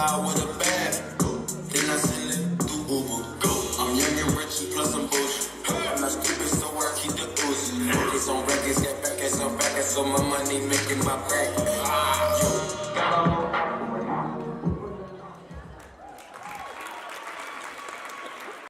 ride with a bag. Then I send it through Uber. I'm young and rich and plus I'm bullshit. I'm not stupid, so I keep the Uzi. Focus on records, get back as I'm back, so my money making my back.